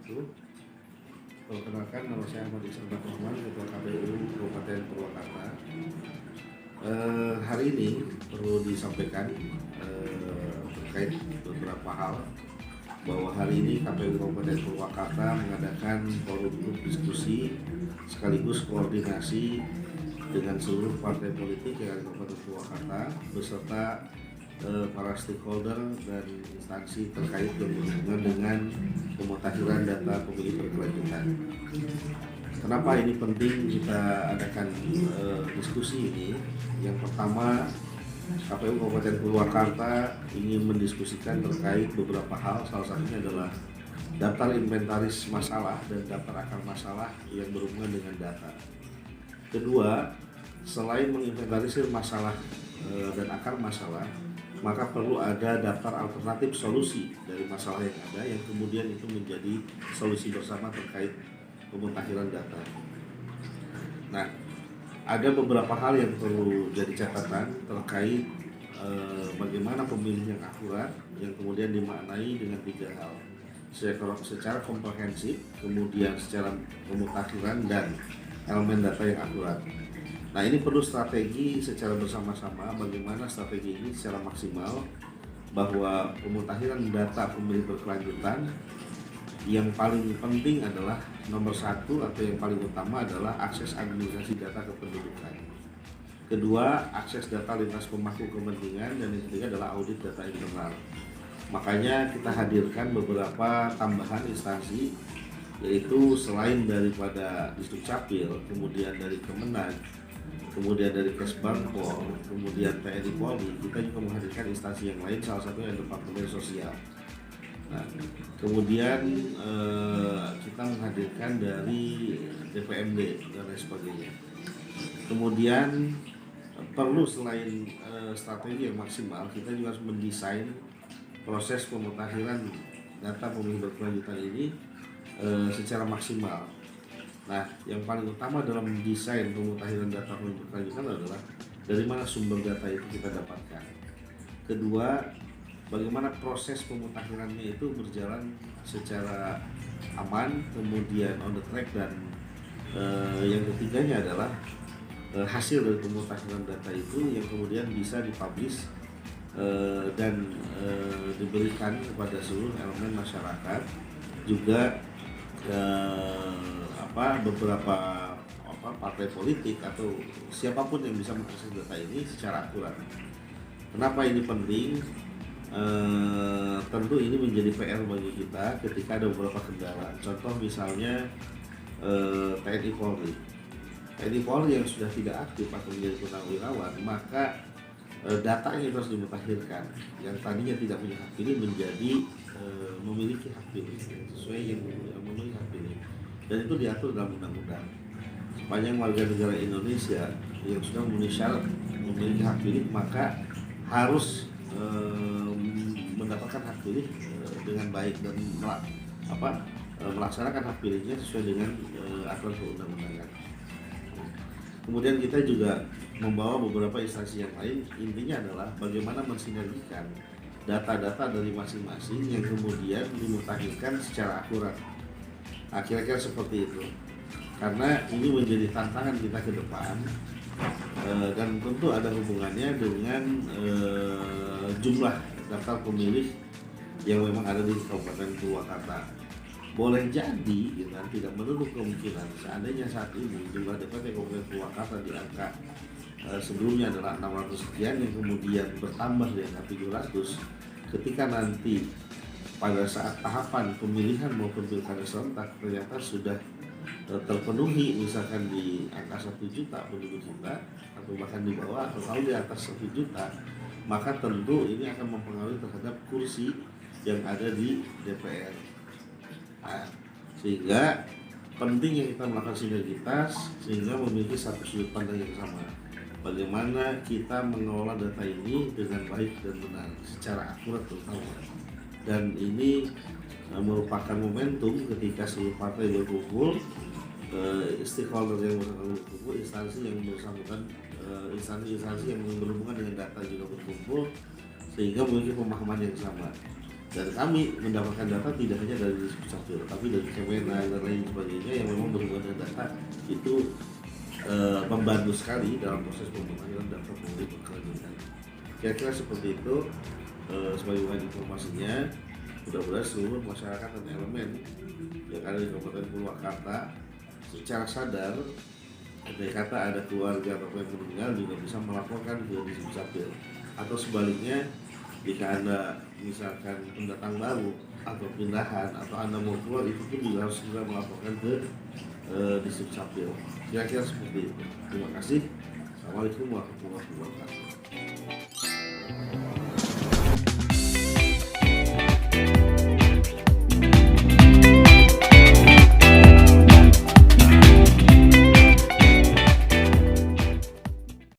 wabarakatuh. Perkenalkan, nama saya Ahmad Ihsan Rahman, Ketua KPU Kabupaten Purwakarta. Hari ini perlu disampaikan terkait beberapa hal, bahwa hari ini KPU Kabupaten Purwakarta mengadakan forum grup diskusi sekaligus koordinasi dengan seluruh partai politik yang ada di Kabupaten Purwakarta beserta para stakeholder dan instansi terkait yang berhubungan dengan pemutahiran data pemilih berkelanjutan. Kenapa ini penting kita adakan diskusi ini? Yang pertama, KPU Kabupaten Purwakarta ingin mendiskusikan terkait beberapa hal, salah satunya adalah daftar inventaris masalah dan daftar akar masalah yang berhubungan dengan data. Kedua, selain menginventarisir masalah dan akar masalah, maka perlu ada daftar alternatif solusi dari masalah yang ada yang kemudian itu menjadi solusi bersama terkait pemutakhiran data. Nah, ada beberapa hal yang perlu jadi catatan terkait bagaimana pemilih yang akurat yang kemudian dimaknai dengan tiga hal, secara komprehensif, kemudian secara pemutakhiran, dan elemen data yang akurat. Nah, ini perlu strategi secara bersama-sama, bagaimana strategi ini secara maksimal, bahwa pemutakhiran data pemilih berkelanjutan yang paling penting adalah nomor satu atau yang paling utama adalah akses administrasi data kependudukan. Kedua, akses data lintas pemangku kepentingan, dan yang ketiga adalah audit data internal. Makanya kita hadirkan beberapa tambahan instansi, yaitu selain daripada Disdukcapil, kemudian dari Kemenag, kemudian dari Kesbangpol, kemudian TNI Polri, kita juga menghadirkan instansi yang lain, salah satunya Departemen Sosial. Nah, kemudian kita menghadirkan dari DPMD dan lain sebagainya. Kemudian perlu selain strategi yang maksimal, kita juga harus mendesain proses pemutakhiran data pemilih berkelanjutan ini secara maksimal. Nah, yang paling utama dalam mendesain pemutakhiran data pemilih berkelanjutan adalah dari mana sumber data itu kita dapatkan. Kedua, bagaimana proses pemutakhirannya itu berjalan secara aman, kemudian on the track, dan yang ketiganya adalah hasil dari pemutakhiran data itu yang kemudian bisa dipublish dan diberikan kepada seluruh elemen masyarakat, juga beberapa partai politik atau siapapun yang bisa mengakses data ini secara akurat. Kenapa ini penting? Tentu ini menjadi PR bagi kita ketika ada beberapa kendala. Contoh misalnya TNI Polri. TNI Polri yang sudah tidak aktif atau menjadi purnawirawan, maka datanya harus dimutakhirkan. Yang tadinya tidak punya hak pilih menjadi memiliki hak pilih sesuai yang memiliki hak pilih, dan itu diatur dalam undang-undang. Sepanjang warga negara Indonesia yang sudah memenuhi syarat memiliki hak pilih, maka harus mendapatkan hak pilih dengan baik dan melaksanakan hak pilihnya sesuai dengan aturan perundang-undangan. Kemudian kita juga membawa beberapa instansi yang lain, intinya adalah bagaimana mensinergikan data-data dari masing-masing yang kemudian dimutakhirkan secara akurat. Nah, kira-kira seperti itu. Karena ini menjadi tantangan kita ke depan, dan tentu ada hubungannya dengan jumlah daftar pemilih yang memang ada di Kabupaten Purwakarta. Boleh jadi, tidak menutup kemungkinan seandainya saat ini jumlah DPT Kabupaten Purwakarta di angka sebelumnya adalah 600 sekian, yang kemudian bertambah dengan 700 ketika nanti pada saat tahapan pemilihan maupun pilkada serentak ternyata sudah terpenuhi, misalkan di angka 1 juta penduduk kita, atau bahkan di bawah atau kalau di atas 1 juta, maka tentu ini akan mempengaruhi terhadap kursi yang ada di DPR. Nah, sehingga pentingnya kita melakukan sinergitas sehingga memiliki satu sudut pandang yang sama. Bagaimana kita mengelola data ini dengan baik dan benar, secara akurat terutama. Dan ini merupakan momentum ketika seluruh partai berkumpul, stakeholder yang berkumpul, instansi yang bersangkutan, instansi yang berhubungan dengan data juga berkumpul, sehingga memiliki pemahaman yang sama. Dan kami mendapatkan data tidak hanya dari Dukcapil, tapi dari Kemenag dan lain sebagainya yang memang berhubungan dengan data itu membantu sekali dalam proses pembangunan data pemilih berkelanjutan. Kira-kira seperti itu sebagai informasinya. Mudah-mudahan seluruh masyarakat dan elemen yang ada di Kabupaten Purwakarta secara sadar, andai kata ada keluarga atau yang meninggal juga bisa melaporkan ke Dukcapil. Atau sebaliknya, jika Anda misalkan pendatang baru atau pindahan atau Anda mau keluar, itu pun juga harus segera melaporkan ke Dukcapil. Kira-kira seperti itu. Terima kasih. Assalamualaikum warahmatullahi wabarakatuh.